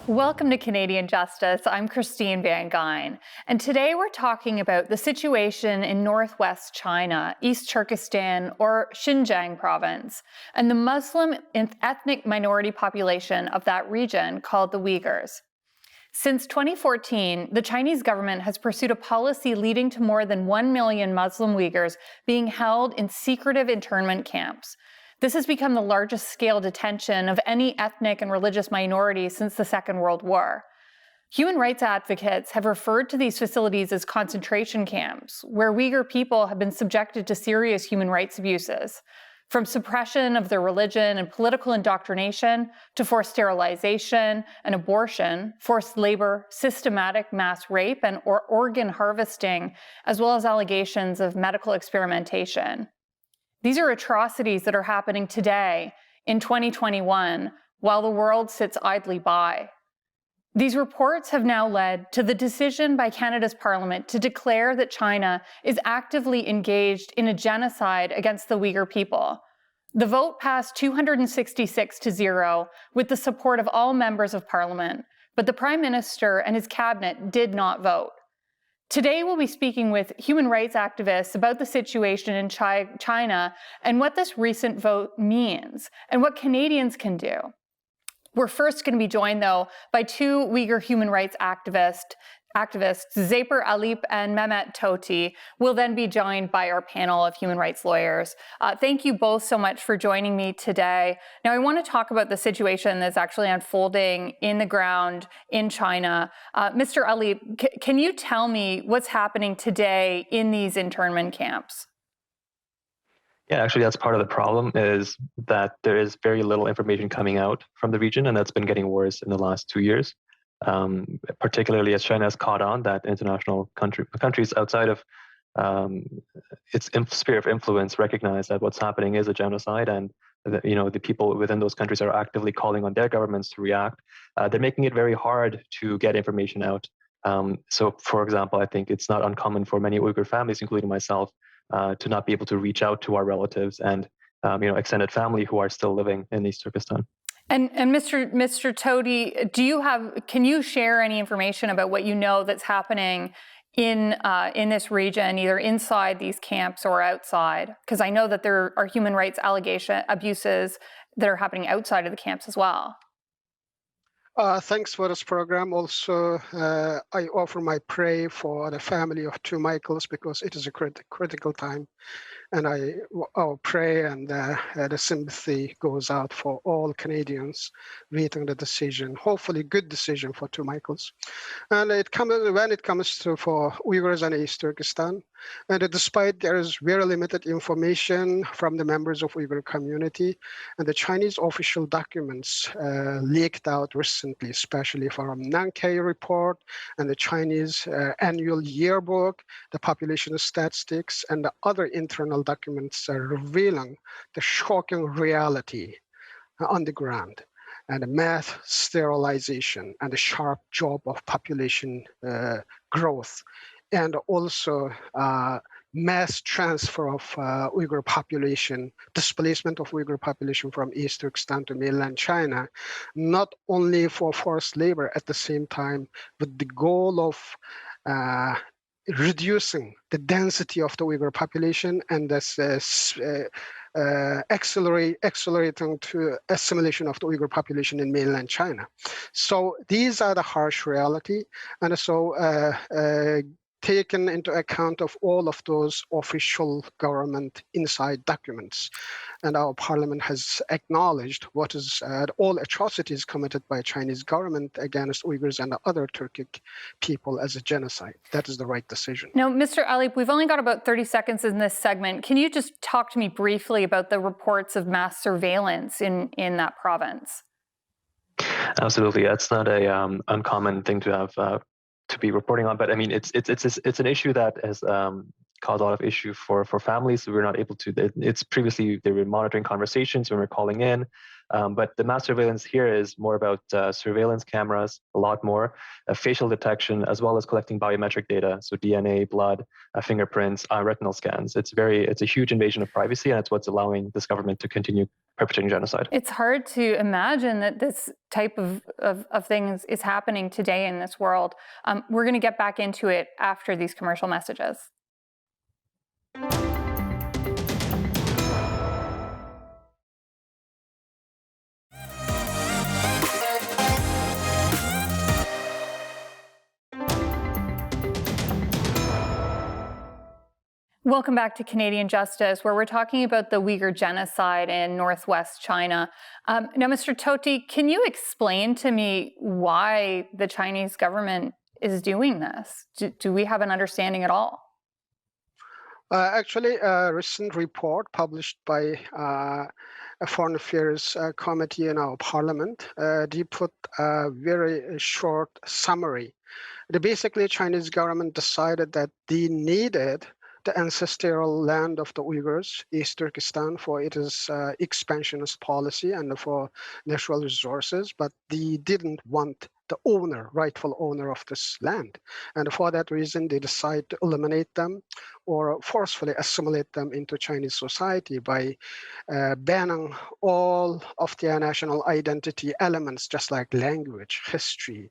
Welcome to Canadian Justice. I'm Christine Van Gyn, and today we're talking about the situation in northwest China, East Turkestan, or Xinjiang province, and the Muslim ethnic minority population of that region called the Uyghurs. Since 2014, the Chinese government has pursued a policy leading to more than 1 million Muslim Uyghurs being held in secretive internment camps. This has become the largest scale detention of any ethnic and religious minority since the Second World War. Human rights advocates have referred to these facilities as concentration camps, where Uyghur people have been subjected to serious human rights abuses, from suppression of their religion and political indoctrination to forced sterilization and abortion, forced labor, systematic mass rape, and or organ harvesting, as well as allegations of medical experimentation. These are atrocities that are happening today in 2021 while the world sits idly by. These reports have now led to the decision by Canada's Parliament to declare that China is actively engaged in a genocide against the Uyghur people. The vote passed 266-0 with the support of all members of Parliament, but the Prime Minister and his cabinet did not vote. Today, we'll be speaking with human rights activists about the situation in China and what this recent vote means and what Canadians can do. We're first going to be joined, though, by two Uyghur human rights activists, Zaper Alip and Mehmet Toti. We'll then be joined by our panel of human rights lawyers. Thank you both so much for joining me today. Now, I want to talk about the situation that's actually unfolding in the ground in China. Mr. Alip, can you tell me what's happening today in these internment camps? Yeah, actually, that's part of the problem, is that there is very little information coming out from the region, and that's been getting worse in the last 2 years, particularly as China has caught on that international countries outside of its sphere of influence recognize that what's happening is a genocide, and the people within those countries are actively calling on their governments to react. They're making it very hard to get information out. So, for example, I think it's not uncommon for many Uyghur families, including myself, to not be able to reach out to our relatives and extended family who are still living in East Turkestan. And Mr. Toti, can you share any information about what you know that's happening in this region, either inside these camps or outside? Because I know that there are human rights abuses that are happening outside of the camps as well. Thanks for this program. Also, I offer my prayer for the family of two Michaels, because it is a critical time. And our prayer and the sympathy goes out for all Canadians waiting the decision, hopefully good decision for two Michaels. And when it comes to for Uyghurs and East Turkestan, and despite there is very limited information from the members of Uyghur community, and the Chinese official documents leaked out recently, especially from Nankai report and the Chinese annual yearbook, the population statistics, and the other internal documents are revealing the shocking reality on the ground, and the mass sterilization and the sharp drop of population growth, and also mass transfer of Uyghur population, displacement of Uyghur population from East Turkestan to mainland China, not only for forced labor, at the same time with the goal of reducing the density of the Uyghur population, and this accelerating to assimilation of the Uyghur population in mainland China. So these are the harsh reality, and so taken into account of all of those official government inside documents. And our parliament has acknowledged what is all atrocities committed by Chinese government against Uyghurs and other Turkic people as a genocide. That is the right decision. Now, Mr. Alip, we've only got about 30 seconds in this segment. Can you just talk to me briefly about the reports of mass surveillance in that province? Absolutely, that's not a uncommon thing to have to be reporting on, but I mean, it's an issue that has caused a lot of issue for families. So we're not able to. It's previously they were monitoring conversations when we're calling in. But the mass surveillance here is more about surveillance cameras, a lot more, facial detection, as well as collecting biometric data, so DNA, blood, fingerprints, retinal scans. It's a huge invasion of privacy, and it's what's allowing this government to continue perpetrating genocide. It's hard to imagine that this type of things is happening today in this world. We're going to get back into it after these commercial messages. Welcome back to Canadian Justice, where we're talking about the Uyghur Genocide in northwest China. Now, Mr. Toti, can you explain to me why the Chinese government is doing this? Do we have an understanding at all? Actually, a recent report published by a Foreign Affairs Committee in our Parliament, they put a very short summary. Basically, Chinese government decided that they needed the ancestral land of the Uyghurs, East Turkestan, for its expansionist policy and for natural resources, but they didn't want the rightful owner of this land. And for that reason, they decide to eliminate them or forcefully assimilate them into Chinese society by banning all of their national identity elements, just like language, history,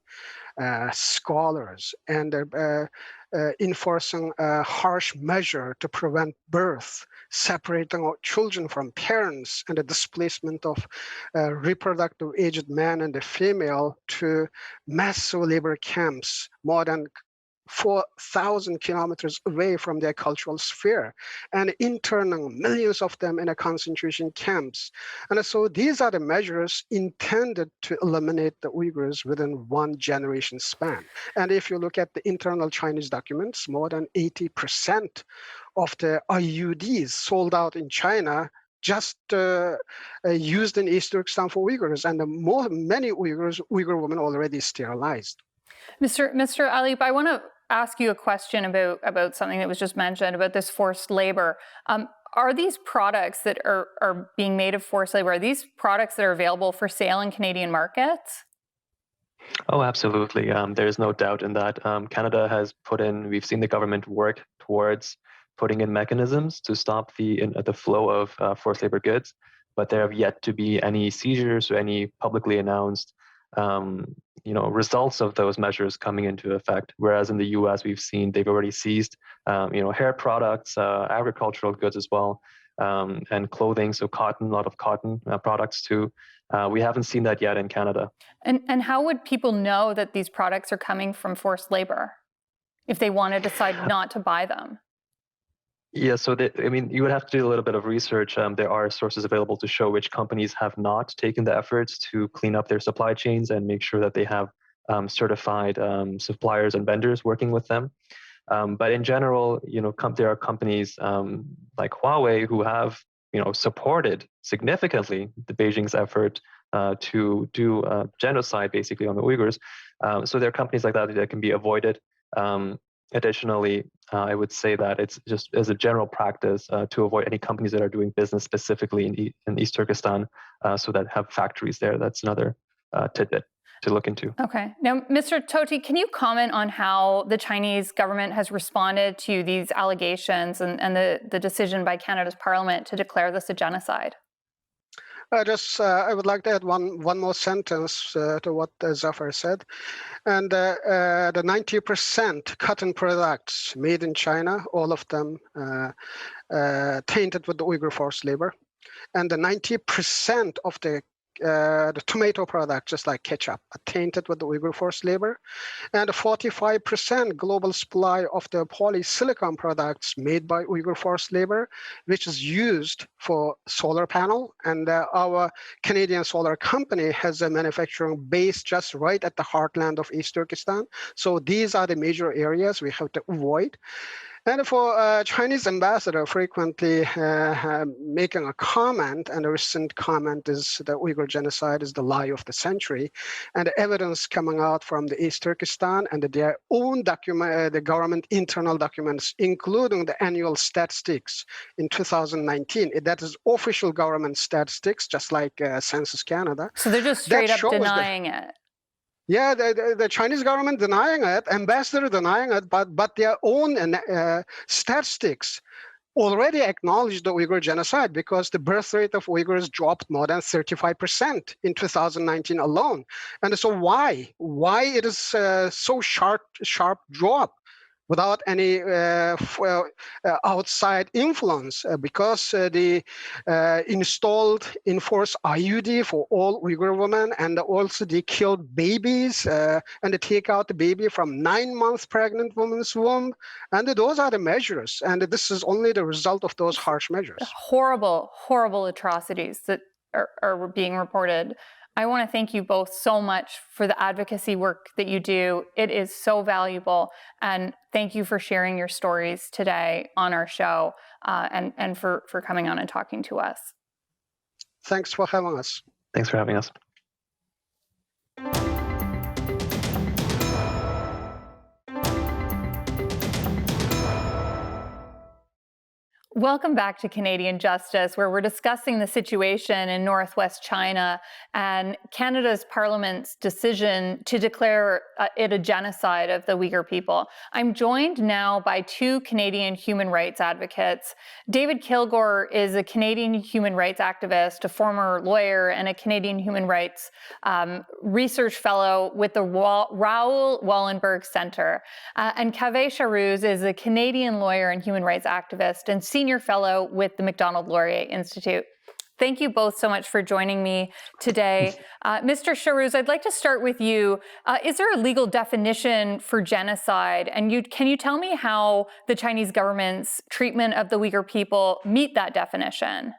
scholars, and enforcing a harsh measure to prevent birth, separating children from parents, and the displacement of reproductive aged man and the female to massive labor camps more than 4,000 kilometers away from their cultural sphere, and interning millions of them in concentration camps. And so these are the measures intended to eliminate the Uyghurs within one generation span. And if you look at the internal Chinese documents, more than 80% of the IUDs sold out in China just used in East Turkestan for Uyghurs, and many Uyghur women already sterilized. Mr. Alip, I want to ask you a question about something that was just mentioned, about this forced labor. Are these products that are being made of forced labor, are these products that are available for sale in Canadian markets? Oh, absolutely. There's no doubt in that. Canada has we've seen the government work towards putting in mechanisms to stop the flow of forced labor goods, but there have yet to be any seizures or any publicly announced results of those measures coming into effect. Whereas in the U.S., we've seen they've already seized, hair products, agricultural goods as well, and clothing, so cotton, a lot of cotton products too. We haven't seen that yet in Canada. And how would people know that these products are coming from forced labor if they want to decide not to buy them? Yeah, so you would have to do a little bit of research. There are sources available to show which companies have not taken the efforts to clean up their supply chains and make sure that they have certified suppliers and vendors working with them. But in general, there are companies like Huawei who have, supported significantly the Beijing's effort to do genocide, basically, on the Uyghurs. So there are companies like that can be avoided. Additionally, I would say that it's just as a general practice to avoid any companies that are doing business specifically in East Turkestan, so that have factories there. That's another tidbit to look into. Okay. Now, Mr. Toti, can you comment on how the Chinese government has responded to these allegations and the decision by Canada's Parliament to declare this a genocide? I would like to add one more sentence to what Zafar said. And the 90% cotton products made in China, all of them tainted with the Uyghur forced labor. And the 90% of the tomato products, just like ketchup, are tainted with the Uyghur forced labor. And 45% global supply of the polysilicon products made by Uyghur forced labor, which is used for solar panel. And our Canadian solar company has a manufacturing base just right at the heartland of East Turkestan. So these are the major areas we have to avoid. And for Chinese ambassador frequently making a comment, and a recent comment is that Uyghur genocide is the lie of the century, and the evidence coming out from the East Turkestan and their own document, the government internal documents, including the annual statistics in 2019. That is official government statistics, just like Census Canada. So they're just straight up denying it. Yeah, the Chinese government denying it, ambassador denying it, but their own statistics already acknowledged the Uyghur genocide, because the birth rate of Uyghurs dropped more than 35% in 2019 alone. And so why it is so sharp drop without any outside influence? Because the enforced IUD for all Uyghur women, and also they killed babies, and they take out the baby from 9 months pregnant woman's womb. And those are the measures. And this is only the result of those harsh measures. Horrible, horrible atrocities that are being reported. I want to thank you both so much for the advocacy work that you do. It is so valuable. And thank you for sharing your stories today on our show, and for coming on and talking to us. Thanks for having us. Thanks for having us. Welcome back to Canadian Justice, where we're discussing the situation in Northwest China and Canada's Parliament's decision to declare it a genocide of the Uyghur people. I'm joined now by two Canadian human rights advocates. David Kilgore is a Canadian human rights activist, a former lawyer, and a Canadian human rights research fellow with the Raoul Wallenberg Centre. And Kaveh Shahruz is a Canadian lawyer and human rights activist and senior fellow with the Macdonald-Laurier Institute. Thank you both so much for joining me today. Mr. Shahruz, I'd like to start with you. Is there a legal definition for genocide? And can you tell me how the Chinese government's treatment of the Uyghur people meet that definition?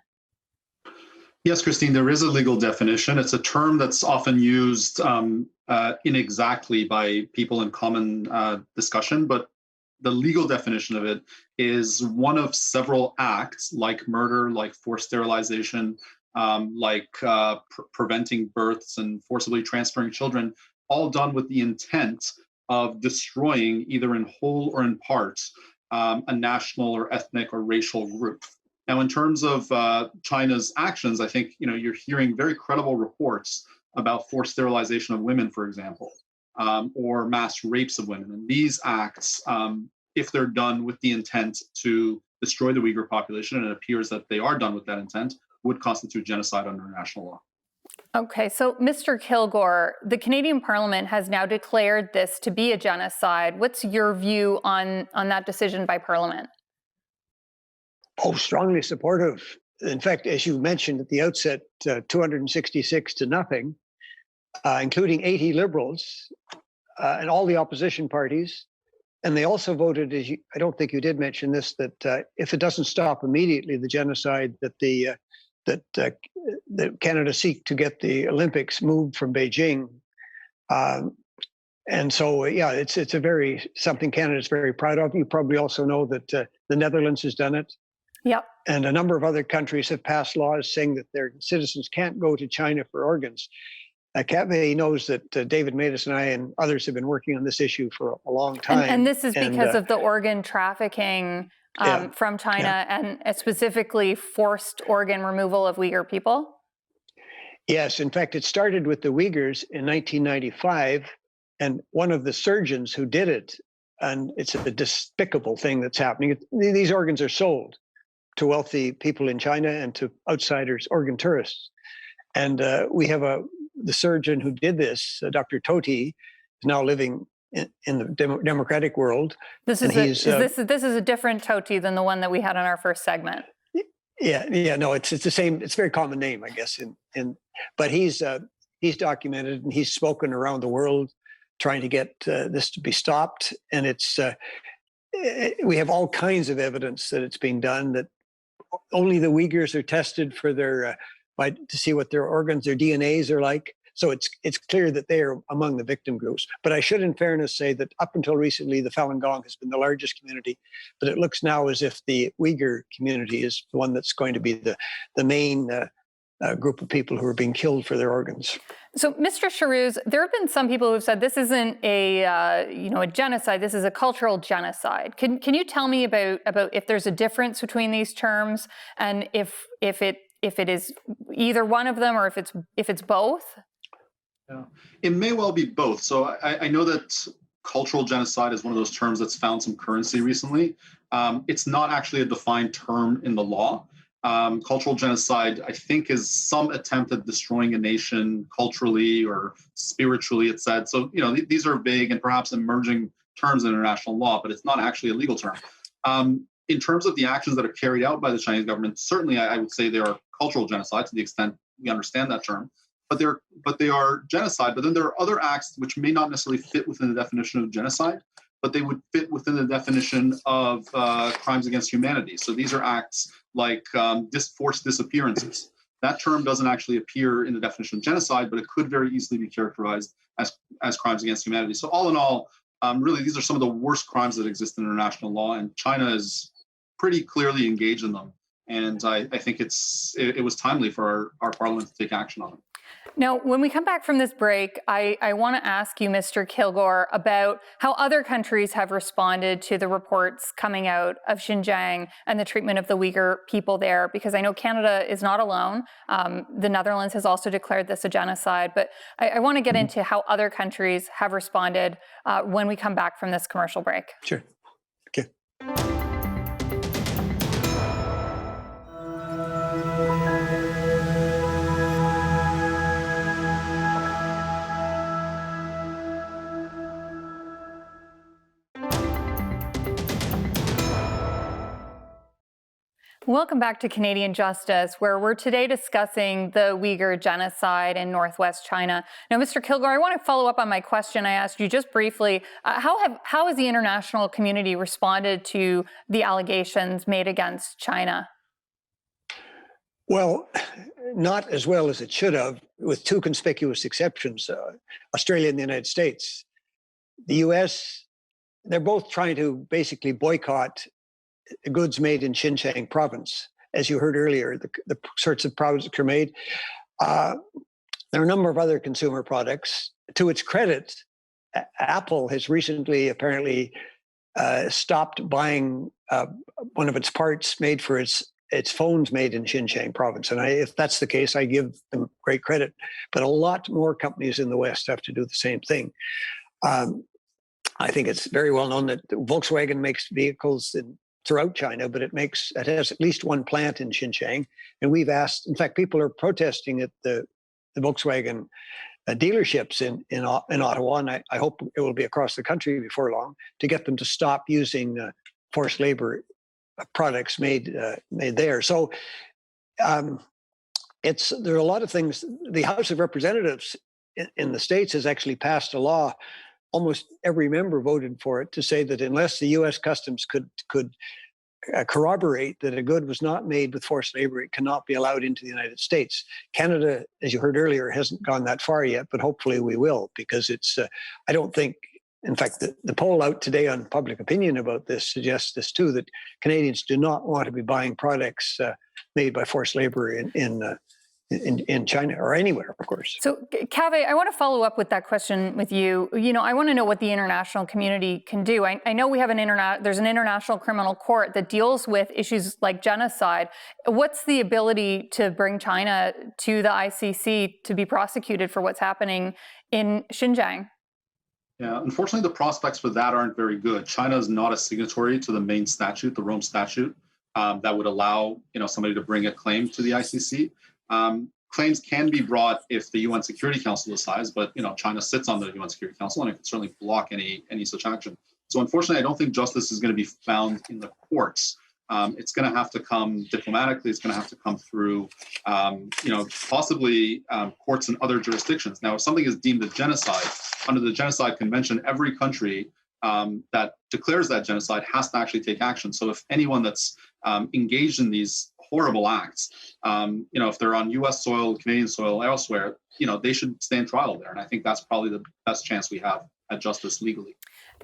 Yes, Christine, there is a legal definition. It's a term that's often used inexactly by people in common discussion, but the legal definition of it is one of several acts, like murder, like forced sterilization, preventing births and forcibly transferring children, all done with the intent of destroying, either in whole or in part, a national or ethnic or racial group. Now, in terms of China's actions, I think you're hearing very credible reports about forced sterilization of women, for example, or mass rapes of women. And these acts, if they're done with the intent to destroy the Uyghur population, and it appears that they are done with that intent, would constitute genocide under international law. Okay, so Mr. Kilgore, the Canadian Parliament has now declared this to be a genocide. What's your view on that decision by Parliament? Oh, strongly supportive. In fact, as you mentioned at the outset, 266 to nothing, including 80 Liberals and all the opposition parties. And they also voted, I don't think you did mention this, that if it doesn't stop immediately, the genocide, that Canada seek to get the Olympics moved from Beijing. And so, yeah, it's something Canada's very proud of. You probably also know that the Netherlands has done it. Yep. And a number of other countries have passed laws saying that their citizens can't go to China for organs. Kaveh knows that David Matus and I and others have been working on this issue for a long time. And this is because of the organ trafficking from China, and specifically forced organ removal of Uyghur people? Yes. In fact, it started with the Uyghurs in 1995. And one of the surgeons who did it, and it's a despicable thing that's happening. These organs are sold to wealthy people in China and to outsiders, organ tourists. And we have the surgeon who did this, Dr. Toti, is now living in the democratic world. This is a different Toti than the one that we had on our first segment. Yeah, no, it's the same. It's a very common name, I guess. But he's documented and he's spoken around the world, trying to get this to be stopped. And we have all kinds of evidence that it's being done. That only the Uyghurs are tested for to see what their organs, their DNAs are like. So it's clear that they are among the victim groups. But I should, in fairness, say that up until recently, the Falun Gong has been the largest community. But it looks now as if the Uyghur community is the one that's going to be the main group of people who are being killed for their organs. So, Mr. Charouz, there have been some people who have said this isn't a genocide. This is a cultural genocide. Can you tell me about if there's a difference between these terms, and if it is either one of them, or if it's both? Yeah, it may well be both. So I know that cultural genocide is one of those terms that's found some currency recently. It's not actually a defined term in the law. Cultural genocide, I think, is some attempt at destroying a nation culturally or spiritually, it's said. So, these are vague and perhaps emerging terms in international law, but it's not actually a legal term. In terms of the actions that are carried out by the Chinese government, certainly I would say they are cultural genocide to the extent we understand that term, but they are genocide. But then there are other acts which may not necessarily fit within the definition of genocide, but they would fit within the definition of crimes against humanity. So these are acts like forced disappearances. That term doesn't actually appear in the definition of genocide, but it could very easily be characterized as crimes against humanity. So all in all, really, these are some of the worst crimes that exist in international law, and China is pretty clearly engaged in them. And I think it was timely for our parliament to take action on it. Now, when we come back from this break, I want to ask you, Mr. Kilgore, about how other countries have responded to the reports coming out of Xinjiang and the treatment of the Uyghur people there, because I know Canada is not alone. The Netherlands has also declared this a genocide, but I want to get into how other countries have responded when we come back from this commercial break. Sure. Okay. Welcome back to Canadian Justice, where we're today discussing the Uyghur genocide in northwest China. Now, Mr. Kilgore, I want to follow up on my question I asked you just briefly. How has the international community responded to the allegations made against China? Well, not as well as it should have, with two conspicuous exceptions, Australia and the United States. The U.S., they're both trying to basically boycott goods made in Xinjiang province. As you heard earlier, the sorts of products that are made. There are a number of other consumer products. To its credit, Apple has recently apparently stopped buying one of its parts made for its phones made in Xinjiang province. And if that's the case, I give them great credit. But a lot more companies in the West have to do the same thing. I think it's very well known that Volkswagen makes vehicles throughout China, but it has at least one plant in Xinjiang. And we've asked, in fact, people are protesting at the Volkswagen dealerships in Ottawa, and I hope it will be across the country before long, to get them to stop using forced labor products made there. So there are a lot of things. The House of Representatives in the States has actually passed a law. Almost every member voted for it, to say that unless the U.S. Customs could corroborate that a good was not made with forced labor, it cannot be allowed into the United States. Canada, as you heard earlier, hasn't gone that far yet, but hopefully we will, because it's, I don't think, in fact, the poll out today on public opinion about this suggests this too, that Canadians do not want to be buying products made by forced labor in China or anywhere, of course. So, Kaveh, I want to follow up with that question with you. I want to know what the international community can do. I know we have there's an international criminal court that deals with issues like genocide. What's the ability to bring China to the ICC to be prosecuted for what's happening in Xinjiang? Yeah, unfortunately, the prospects for that aren't very good. China is not a signatory to the main statute, the Rome Statute, that would allow somebody to bring a claim to the ICC. Claims can be brought if the UN Security Council decides, but China sits on the UN Security Council, and it can certainly block any such action. So unfortunately, I don't think justice is going to be found in the courts. It's going to have to come diplomatically. It's going to have to come through, possibly courts in other jurisdictions. Now, if something is deemed a genocide under the Genocide Convention, every country that declares that genocide has to actually take action. So if anyone that's engaged in these horrible acts, if they're on U.S. soil, Canadian soil, elsewhere, they should stand trial there. And I think that's probably the best chance we have at justice legally.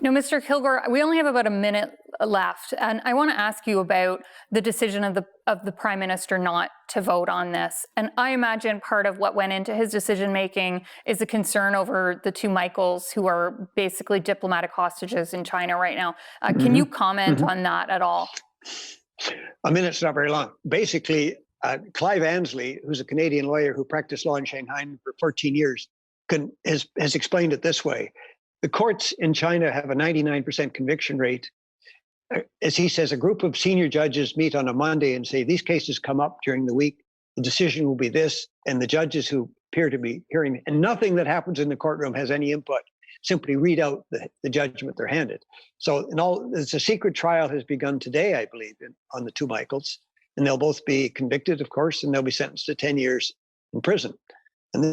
Now, Mr. Kilgore, we only have about a minute left, and I want to ask you about the decision of the Prime Minister not to vote on this. And I imagine part of what went into his decision-making is a concern over the two Michaels who are basically diplomatic hostages in China right now. Can you comment on that at all? A minute's not very long. Basically, Clive Ansley, who's a Canadian lawyer who practiced law in Shanghai for 14 years, has explained it this way. The courts in China have a 99% conviction rate. As he says, a group of senior judges meet on a Monday and say, these cases come up during the week. The decision will be this. And the judges who appear to be hearing, and nothing that happens in the courtroom has any input, simply read out the judgment they're handed. So it's a secret trial has begun today, I believe, on the two Michaels. And they'll both be convicted, of course, and they'll be sentenced to 10 years in prison. And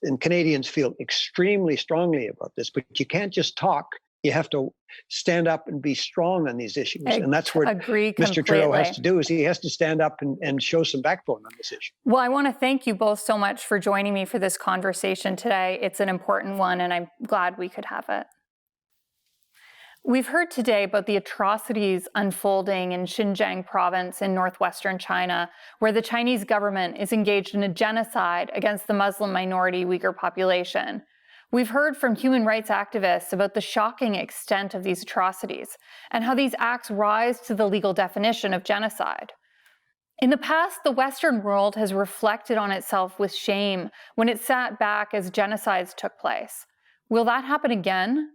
and Canadians feel extremely strongly about this, but you can't just talk. You have to stand up and be strong on these issues. And that's what Mr. Trudeau has to do, is he has to stand up and show some backbone on this issue. Well, I want to thank you both so much for joining me for this conversation today. It's an important one, and I'm glad we could have it. We've heard today about the atrocities unfolding in Xinjiang province in northwestern China, where the Chinese government is engaged in a genocide against the Muslim minority Uyghur population. We've heard from human rights activists about the shocking extent of these atrocities and how these acts rise to the legal definition of genocide. In the past, the Western world has reflected on itself with shame when it sat back as genocides took place. Will that happen again?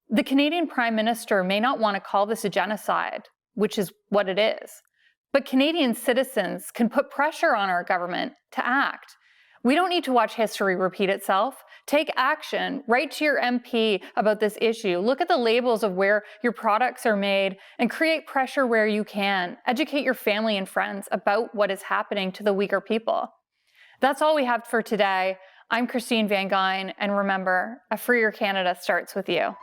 The Canadian Prime Minister may not want to call this a genocide, which is what it is, but Canadian citizens can put pressure on our government to act. We don't need to watch history repeat itself. Take action. Write to your MP about this issue. Look at the labels of where your products are made and create pressure where you can. Educate your family and friends about what is happening to the Uyghur people. That's all we have for today. I'm Christine Van Gyn, and remember, a freer Canada starts with you.